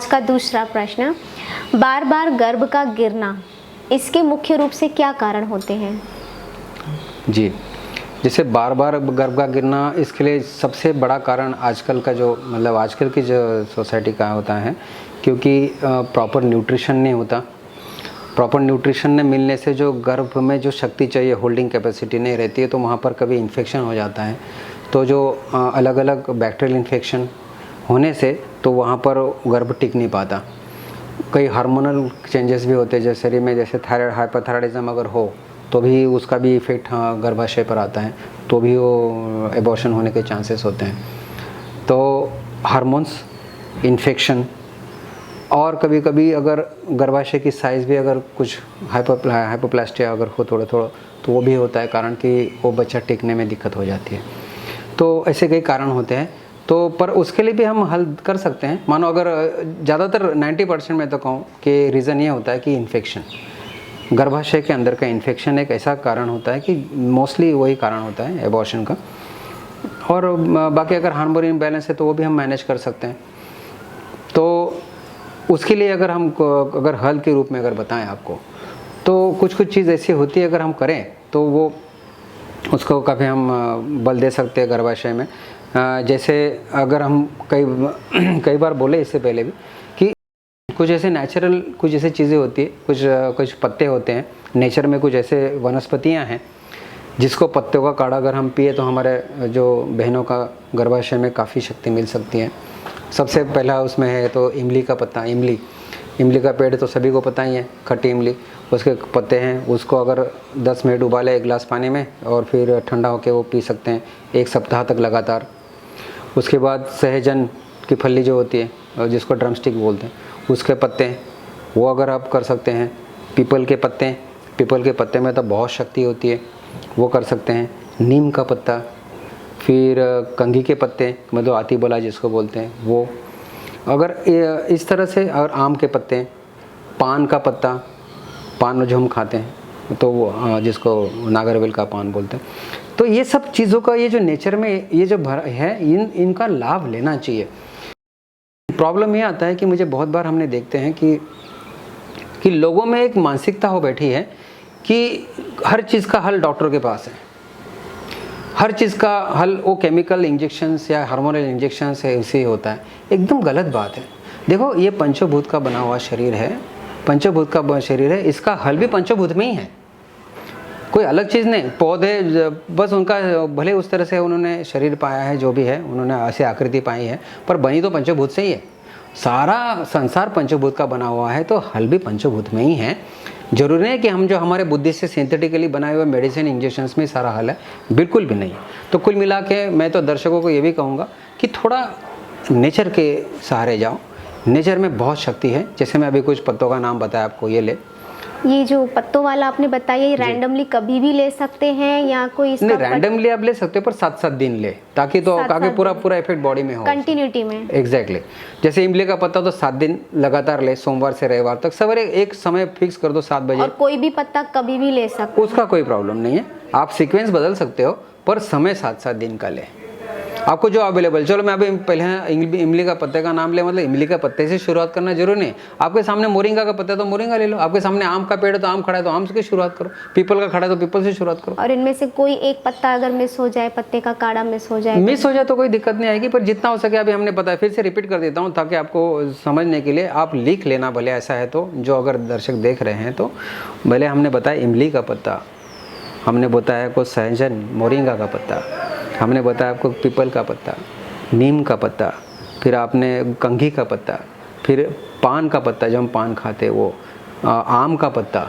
आज का दूसरा प्रश्न, बार बार गर्भ का गिरना, इसके मुख्य रूप से क्या कारण होते हैं? जी, जैसे बार बार गर्भ का गिरना, इसके लिए सबसे बड़ा कारण आजकल का जो मतलब आजकल की जो सोसाइटी का होता है, क्योंकि प्रॉपर न्यूट्रिशन नहीं होता। प्रॉपर न्यूट्रिशन न मिलने से जो गर्भ में जो शक्ति चाहिए, होल्डिंग कैपेसिटी नहीं रहती है, तो वहाँ पर कभी इन्फेक्शन हो जाता है। तो जो अलग अलग बैक्टीरियल इन्फेक्शन होने से तो वहाँ पर गर्भ टिक नहीं पाता। कई हार्मोनल चेंजेस भी होते हैं जैसे शरीर में, जैसे थायराइड, हाइपरथायराइडिज्म अगर हो तो भी उसका भी इफेक्ट गर्भाशय पर आता है, तो भी वो एबॉर्शन होने के चांसेस होते हैं। तो हार्मोन्स, इन्फेक्शन, और कभी कभी अगर गर्भाशय की साइज़ भी अगर कुछ हाइपोप्लास्टिया अगर हो थोड़ा थोड़ा, तो वो भी होता है कारण कि वो बच्चा टिकने में दिक्कत हो जाती है। तो ऐसे कई कारण होते हैं। तो पर उसके लिए भी हम हल कर सकते हैं। मानो अगर ज़्यादातर 90% मैं तो कहूँ कि रीज़न ये होता है कि इन्फेक्शन, गर्भाशय के अंदर का इन्फेक्शन एक ऐसा कारण होता है कि मोस्टली वही कारण होता है एबॉर्शन का। और बाकी अगर हार्मोन इम्बैलेंस है तो वो भी हम मैनेज कर सकते हैं। तो उसके लिए अगर हम अगर हल के रूप में अगर बताएं आपको, तो कुछ कुछ चीज़ ऐसी होती है अगर हम करें तो वो उसको काफ़ी हम बल दे सकते हैं गर्भाशय में। जैसे अगर हम कई बार बोले इससे पहले भी कि कुछ ऐसे नेचुरल कुछ ऐसी चीज़ें होती है, कुछ पत्ते होते हैं नेचर में, कुछ ऐसे वनस्पतियां हैं जिसको पत्तों का काढ़ा अगर हम पिए तो हमारे जो बहनों का गर्भाशय में काफ़ी शक्ति मिल सकती है। सबसे पहला उसमें है तो इमली का पत्ता। इमली का पेड़ तो सभी को पता ही है, खट्टी इमली, उसके पत्ते हैं, उसको अगर 10 मिनट उबाले 1 गिलास पानी में और फिर ठंडा होकर वो पी सकते हैं 1 सप्ताह तक लगातार। उसके बाद सहजन की फली जो होती है जिसको ड्रमस्टिक बोलते हैं, उसके पत्ते वो अगर आप कर सकते हैं। पीपल के पत्ते में तो बहुत शक्ति होती है, वो कर सकते हैं। नीम का पत्ता, फिर कंघी के पत्ते मतलब आतीबला जिसको बोलते हैं वो, अगर इस तरह से, और आम के पत्ते, पान का पत्ता, पान जो हम खाते हैं तो वो जिसको नागरवेल का पान बोलते हैं। तो ये सब चीज़ों का ये जो नेचर में ये जो है इनका लाभ लेना चाहिए। प्रॉब्लम ये आता है कि मुझे बहुत बार हमने देखते हैं कि लोगों में एक मानसिकता हो बैठी है कि हर चीज़ का हल डॉक्टर के पास है, हर चीज़ का हल वो केमिकल इंजेक्शंस या हार्मोनल इंजेक्शन से इसे होता है। एकदम गलत बात है। देखो, ये पंचभूत का बना हुआ शरीर है, पंचभूत का शरीर है, इसका हल भी पंचभूत में ही है, कोई अलग चीज़ नहीं। पौधे बस उनका भले उस तरह से उन्होंने शरीर पाया है, जो भी है उन्होंने ऐसी आकृति पाई है, पर बनी तो पंचभूत से ही है। सारा संसार पंचभूत का बना हुआ है, तो हल भी पंचभूत में ही है। जरूरी नहीं कि हम जो हमारे बुद्धि से सिंथेटिकली बनाए हुए मेडिसिन इंजेक्शंस में सारा हल है, बिल्कुल भी नहीं। तो कुल मिला के मैं तो दर्शकों को ये भी कहूँगा कि थोड़ा नेचर के सहारे जाओ। नेचर में बहुत शक्ति है। जैसे मैं अभी कुछ पत्तों का नाम बताया आपको, ये जो पत्तों वाला आपने बताया, ये रैंडमली कभी भी ले सकते हैं या कोई इसका? नहीं, रैंडमली आप ले सकते हो, पर 7-7 दिन ले, ताकि पूरा इफेक्ट बॉडी में हो, कंटिन्यूटी में। एग्जैक्टली। जैसे इमली का पत्ता तो 7 दिन लगातार ले, सोमवार से रविवार तक, सवेरे एक समय फिक्स कर दो 7 बजे। और कोई भी पत्ता कभी भी ले सकते, उसका कोई प्रॉब्लम नहीं है। आप सीक्वेंस बदल सकते हो, पर समय 7-7 दिन का ले, आपको जो अवेलेबल। चलो मैं अभी पहले इमली का पत्ते का नाम ले, मतलब इमली का पत्ते से शुरुआत करना जरूरी नहीं। आपके सामने मोरिंगा का पत्ता है तो मोरिंगा ले लो, आपके सामने आम का पेड़ है तो आम खड़ा है तो आम से शुरुआत करो, पीपल का खड़ा है तो पीपल से शुरुआत करो। और इनमें से कोई एक पत्ता अगर मिस हो जाए, पत्ते का काढ़ा मिस हो जाए तो कोई दिक्कत नहीं आएगी। पर जितना हो सके अभी हमने बताया, फिर से रिपीट कर देता हूँ ताकि आपको समझने के लिए आप लिख लेना, भले ऐसा है तो, जो अगर दर्शक देख रहे हैं तो। भले हमने बताया इमली का पत्ता, हमने बताया आपको सहजन मोरिंगा का पत्ता, हमने बताया आपको पीपल का पत्ता, नीम का पत्ता, फिर आपने कंघी का पत्ता, फिर पान का पत्ता जो हम पान खाते वो, आम का पत्ता,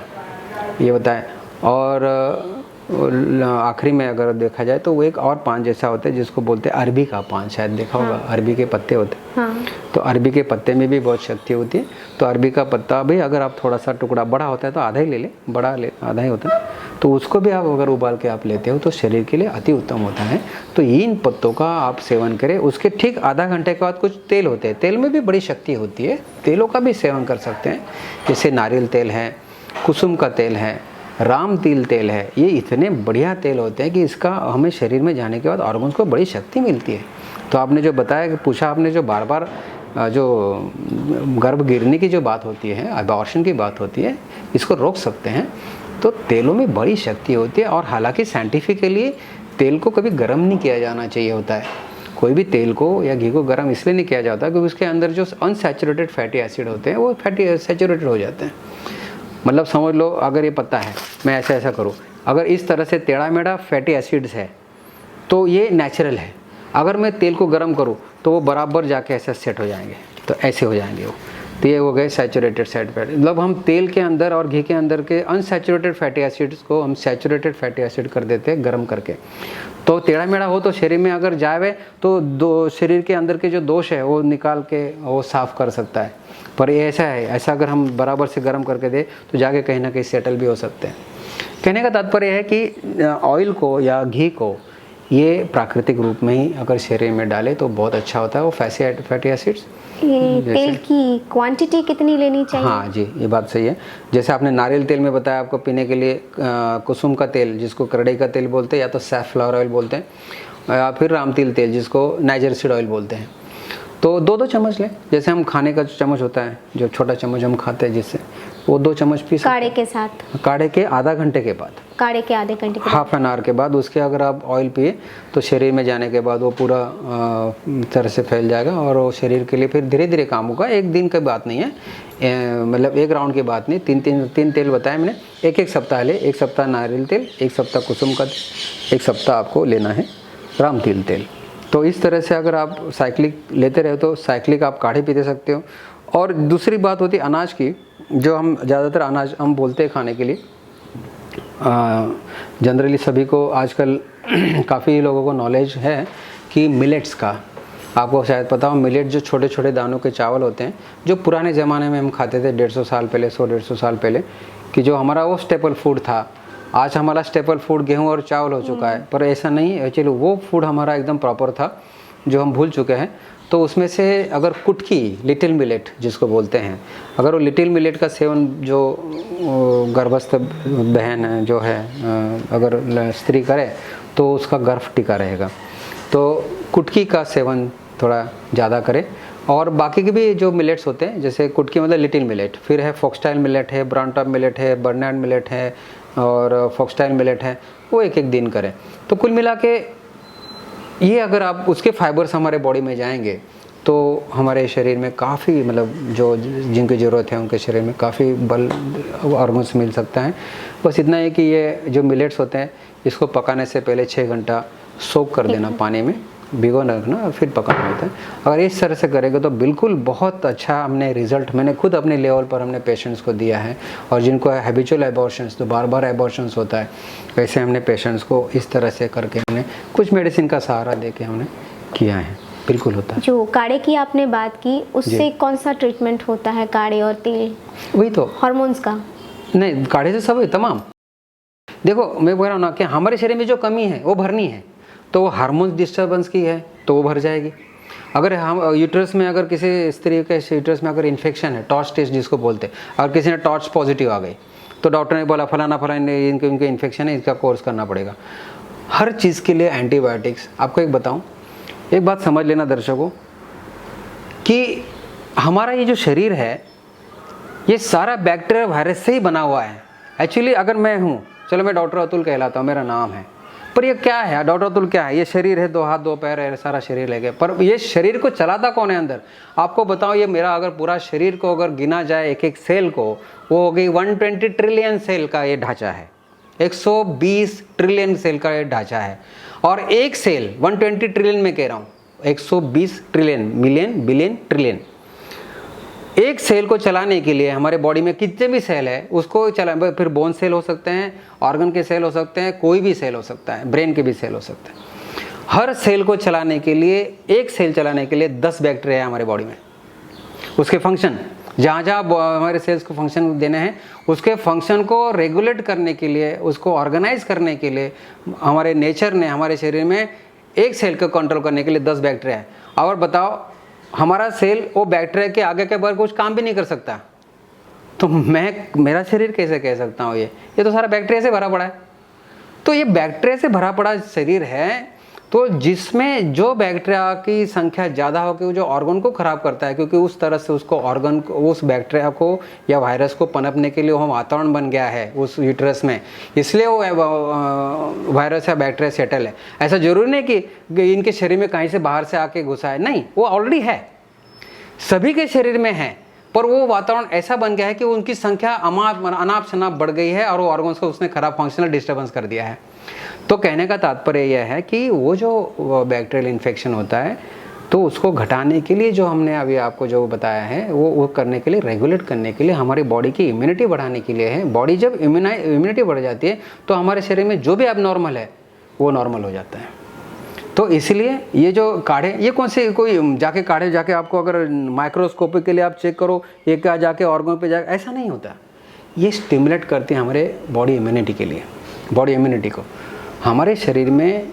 ये बताएं। और आखिरी में अगर देखा जाए तो वो एक और पान जैसा होता है जिसको बोलते हैं अरबी का पान, शायद देखा होगा। हाँ। अरबी के पत्ते होते हैं। हाँ। तो अरबी के पत्ते में भी बहुत शक्ति होती है। तो अरबी का पत्ता भी अगर आप थोड़ा सा टुकड़ा बड़ा होता है तो आधा ही ले लें, बड़ा ले आधा ही होता है, तो उसको भी आप अगर उबाल के आप लेते हो तो शरीर के लिए अति उत्तम होता है। तो इन पत्तों का आप सेवन करें। उसके ठीक आधा घंटे के बाद कुछ तेल होते हैं, तेल में भी बड़ी शक्ति होती है, तेलों का भी सेवन कर सकते हैं। जैसे नारियल तेल है, कुसुम का तेल है, राम तिल तेल है। ये इतने बढ़िया तेल होते हैं कि इसका हमें शरीर में जाने के बाद ऑर्गन्स को बड़ी शक्ति मिलती है। तो आपने जो बताया कि पूछा आपने जो बार बार जो गर्भ गिरने की जो बात होती है, अबॉर्शन की बात होती है, इसको रोक सकते हैं। तो तेलों में बड़ी शक्ति होती है। और हालांकि साइंटिफिकली तेल को कभी गर्म नहीं किया जाना चाहिए होता है। कोई भी तेल को या घी को गर्म इसलिए नहीं किया जाता क्योंकि उसके अंदर जो अनसैचुरेटेड फैटी एसिड होते हैं वो फैटी सैचुरेटेड हो जाते हैं। मतलब समझ लो, अगर ये पता है मैं ऐसा ऐसा करूँ, अगर इस तरह से टेढ़ा मेढ़ा फैटी एसिड्स है तो ये नेचुरल है। अगर मैं तेल को गर्म करूँ तो वो बराबर जाके ऐसे सेट हो जाएंगे, तो ऐसे हो जाएंगे वो। तो ये हो गए सैचुरेटेड फैटी। मतलब हम तेल के अंदर और घी के अंदर के अनसैचुरेटेड फैटी एसिड्स को हम सैचुरेटेड फैटी एसिड कर देते हैं गर्म करके। तो टेढ़ा मेढ़ा हो तो शरीर में अगर जावे तो शरीर के अंदर के जो दोष है वो निकाल के वो साफ़ कर सकता है। पर ये ऐसा है, ऐसा अगर हम बराबर से गर्म करके दे तो जाके कहीं ना कहीं सेटल भी हो सकते हैं। कहने का तात्पर्य है कि ऑयल को या घी को ये प्राकृतिक रूप में ही अगर शरीर में डाले तो बहुत अच्छा होता है वो फैटी एसिड्स। ये तेल की क्वांटिटी कितनी लेनी चाहिए? हाँ जी, ये बात सही है। जैसे आपने नारियल तेल में बताया आपको पीने के लिए, कुसुम का तेल जिसको करड़ई का तेल बोलते हैं, या तो सैफफ्लावर ऑयल बोलते हैं, या फिर रामतिल तेल जिसको नाइजर सीड ऑयल बोलते हैं। तो 2-2 चम्मच लें। जैसे हम खाने का चम्मच होता है, जो छोटा चम्मच हम खाते हैं जिससे, वो 2 चम्मच पी सकते हैं। काढ़े के साथ? काढ़े के आधा घंटे के बाद, काढ़े के आधे घंटे के बाद, हाफ एन आवर के बाद उसके अगर आप ऑयल पिए तो शरीर में जाने के बाद वो पूरा तरह से फैल जाएगा और वो शरीर के लिए फिर धीरे धीरे काम होगा। एक दिन की बात नहीं है, मतलब एक राउंड की बात नहीं। तीन तेल बताए मैंने। एक सप्ताह ले, 1 सप्ताह नारियल तेल, 1 सप्ताह कुसुम का तेल, 1 सप्ताह आपको लेना है रामतिल तेल। तो इस तरह से अगर आप साइक्लिक लेते रहे तो साइक्लिक आप काढ़े पीते सकते हो। और दूसरी बात होती है अनाज की, जो हम ज़्यादातर अनाज हम बोलते हैं खाने के लिए। जनरली सभी को आजकल काफ़ी लोगों को नॉलेज है कि मिलेट्स का, आपको शायद पता हो, मिलेट जो छोटे छोटे दानों के चावल होते हैं जो पुराने ज़माने में हम खाते थे 150 साल पहले, 100-150 साल पहले, कि जो हमारा वो स्टेपल फूड था। आज हमारा स्टेपल फूड गेहूं और चावल हो चुका है, पर ऐसा नहीं है। चलो, वो फूड हमारा एकदम प्रॉपर था जो हम भूल चुके हैं। तो उसमें से अगर कुटकी, लिटिल मिलेट जिसको बोलते हैं, अगर वो लिटिल मिलेट का सेवन जो गर्भस्थ बहन जो है अगर स्त्री करे तो उसका गर्भ टिका रहेगा। तो कुटकी का सेवन थोड़ा ज़्यादा करें। और बाकी के भी जो मिलेट्स होते हैं, जैसे कुटकी मतलब लिटिल मिलेट, फिर है फॉक्सटेल मिलेट है, ब्राउन टॉप मिलेट है, बर्नार्ड मिलेट है और फॉक्सटेल मिलेट है, वो एक दिन करें। तो कुल मिला के ये अगर आप उसके फाइबर्स हमारे बॉडी में जाएंगे तो हमारे शरीर में काफ़ी, मतलब जो जिनकी ज़रूरत है उनके शरीर में काफ़ी बल हार्मोन्स मिल सकता है। बस इतना है कि ये जो मिलेट्स होते हैं इसको पकाने से पहले 6 घंटा सोक कर देना, पानी में भिगोना रखना और फिर पकाना होता है। अगर इस तरह से करेंगे तो बिल्कुल बहुत अच्छा हमने रिज़ल्ट, मैंने खुद अपने लेवल पर हमने पेशेंट्स को दिया है। और जिनको हैबिचुअल एबॉर्शंस, तो बार बार एबॉर्शंस होता है, वैसे हमने पेशेंट्स को इस तरह से करके हमने कुछ मेडिसिन का सहारा दे के हमने किया है। बिल्कुल होता है। जो काढ़े की आपने बात की, उससे कौन सा ट्रीटमेंट होता है? काढ़े और तेल? वही तो, हार्मोन्स का नहीं, काढ़े से सब है तमाम। देखो मैं बोल रहा हूँ ना कि हमारे शरीर में जो कमी है वो भरनी है, तो वो हार्मोन्स डिस्टर्बेंस की है तो वो भर जाएगी। अगर हम यूट्रस में, अगर किसी स्त्री के यूट्रस में अगर इन्फेक्शन है, टॉर्च टेस्ट जिसको बोलते हैं, अगर किसी ने टॉर्च पॉजिटिव आ गई तो डॉक्टर ने बोला फलाना इनके इन्फेक्शन है, इसका कोर्स करना पड़ेगा। हर चीज़ के लिए एंटीबायोटिक्स। आपको एक बताऊं, एक बात समझ लेना दर्शकों, कि हमारा ये जो शरीर है ये सारा बैक्टीरिया वायरस से ही बना हुआ है। एक्चुअली अगर मैं हूँ, चलो मैं डॉक्टर अतुल कहलाता हूँ, मेरा नाम है, पर ये क्या है? डॉक्टर अतुल क्या है? ये शरीर है, 2 हाथ 2 पैर है, सारा शरीर लेके, पर ये शरीर को चलाता कौन है अंदर? आपको बताओ, ये मेरा अगर पूरा शरीर को अगर गिना जाए एक एक सेल को, वो हो गई 120 ट्रिलियन सेल का ये ढांचा है, 120 ट्रिलियन सेल का ये ढांचा है। और एक सेल 120 ट्रिलियन में कह रहा हूँ, 120 ट्रिलियन, मिलियन, बिलियन, ट्रिलियन। एक सेल को चलाने के लिए हमारे बॉडी में कितने भी सेल है उसको चला, फिर बोन सेल हो सकते हैं, ऑर्गन के सेल हो सकते हैं, कोई भी सेल हो सकता है, ब्रेन के भी सेल हो सकते हैं। हर सेल को चलाने के लिए, एक सेल चलाने के लिए 10 बैक्टीरिया है हमारे बॉडी में। उसके फंक्शन, जहाँ जहाँ हमारे सेल्स को फंक्शन देने हैं, उसके फंक्शन को रेगुलेट करने के लिए, उसको ऑर्गेनाइज करने के लिए हमारे नेचर ने हमारे शरीर में एक सेल को कंट्रोल करने के लिए 10 बैक्टीरिया है। और बताओ, हमारा सेल वो बैक्टीरिया के आगे के बार कुछ काम भी नहीं कर सकता, तो मेरा शरीर कैसे कह सकता हूँ ये तो सारा बैक्टीरिया से भरा पड़ा है। तो ये बैक्टीरिया से भरा पड़ा शरीर है, तो जिसमें जो बैक्टीरिया की संख्या ज़्यादा हो के वो जो ऑर्गन को ख़राब करता है, क्योंकि उस तरह से उसको ऑर्गन को, उस बैक्टीरिया को या वायरस को पनपने के लिए वो वातावरण बन गया है उस यूट्रस में, इसलिए वो वायरस या बैक्टीरिया सेटल है। ऐसा ज़रूरी नहीं कि इनके शरीर में कहीं से बाहर से आके घुसा है, नहीं, वो ऑलरेडी है, सभी के शरीर में है, पर वो वातावरण ऐसा बन गया है कि उनकी संख्या अनाप शनाप बढ़ गई है और वो ऑर्गन्स को उसने खराब फंक्शनल डिस्टर्बेंस कर दिया है। तो कहने का तात्पर्य यह है कि वो जो बैक्टीरियल इन्फेक्शन होता है तो उसको घटाने के लिए जो हमने अभी आपको जो बताया है वो करने के लिए, रेगुलेट करने के लिए, हमारी बॉडी की इम्यूनिटी बढ़ाने के लिए है। बॉडी जब इम्यूनिटी बढ़ जाती है तो हमारे शरीर में जो भी एबनॉर्मल है वो नॉर्मल हो जाता है। तो इसलिए ये जो काढ़े, ये कौन से कोई जाके काढ़े जाके आपको अगर माइक्रोस्कोपी के लिए आप चेक करो ये क्या जाके ऑर्गन पे जाके, ऐसा नहीं होता। ये स्टिमुलेट करते हैं हमारे बॉडी इम्यूनिटी के लिए, बॉडी इम्यूनिटी को हमारे शरीर में।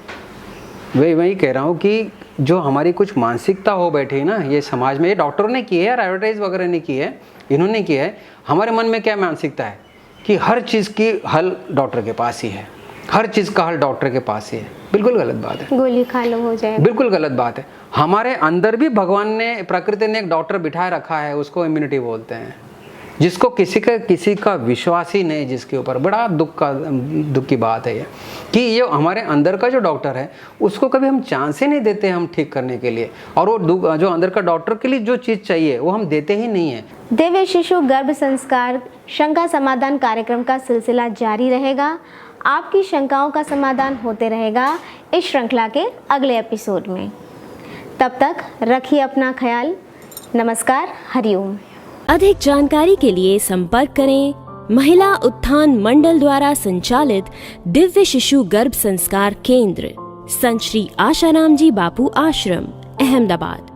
वही कह रहा हूँ कि जो हमारी कुछ मानसिकता हो बैठी है ना ये समाज में, ये डॉक्टरों ने की है यार, एडवर्टाइज वगैरह ने की है, इन्होंने की है। हमारे मन में क्या मानसिकता है कि हर चीज़ की हल डॉक्टर के पास ही है, हर चीज़ का हल डॉक्टर के पास ही है। बिल्कुल गलत बात है, गोली खा लो हो जाएगा, बिल्कुल गलत बात है। हमारे अंदर भी भगवान ने, प्रकृति ने एक डॉक्टर बिठाए रखा है, उसको इम्यूनिटी बोलते हैं, जिसको किसी का विश्वास ही नहीं, जिसके ऊपर बड़ा दुख की बात है ये कि ये हमारे अंदर का जो डॉक्टर है उसको कभी हम चांस ही नहीं देते हम ठीक करने के लिए, और वो जो अंदर का डॉक्टर के लिए जो चीज़ चाहिए वो हम देते ही नहीं है। दिव्य शिशु गर्भ संस्कार शंका समाधान कार्यक्रम का सिलसिला जारी रहेगा। आपकी शंकाओं का समाधान होते रहेगा इस श्रृंखला के अगले एपिसोड में। तब तक रखिए अपना ख्याल। नमस्कार, हरिओम। अधिक जानकारी के लिए संपर्क करें महिला उत्थान मंडल द्वारा संचालित दिव्य शिशु गर्भ संस्कार केंद्र, संत श्री आशाराम जी बापू आश्रम, अहमदाबाद।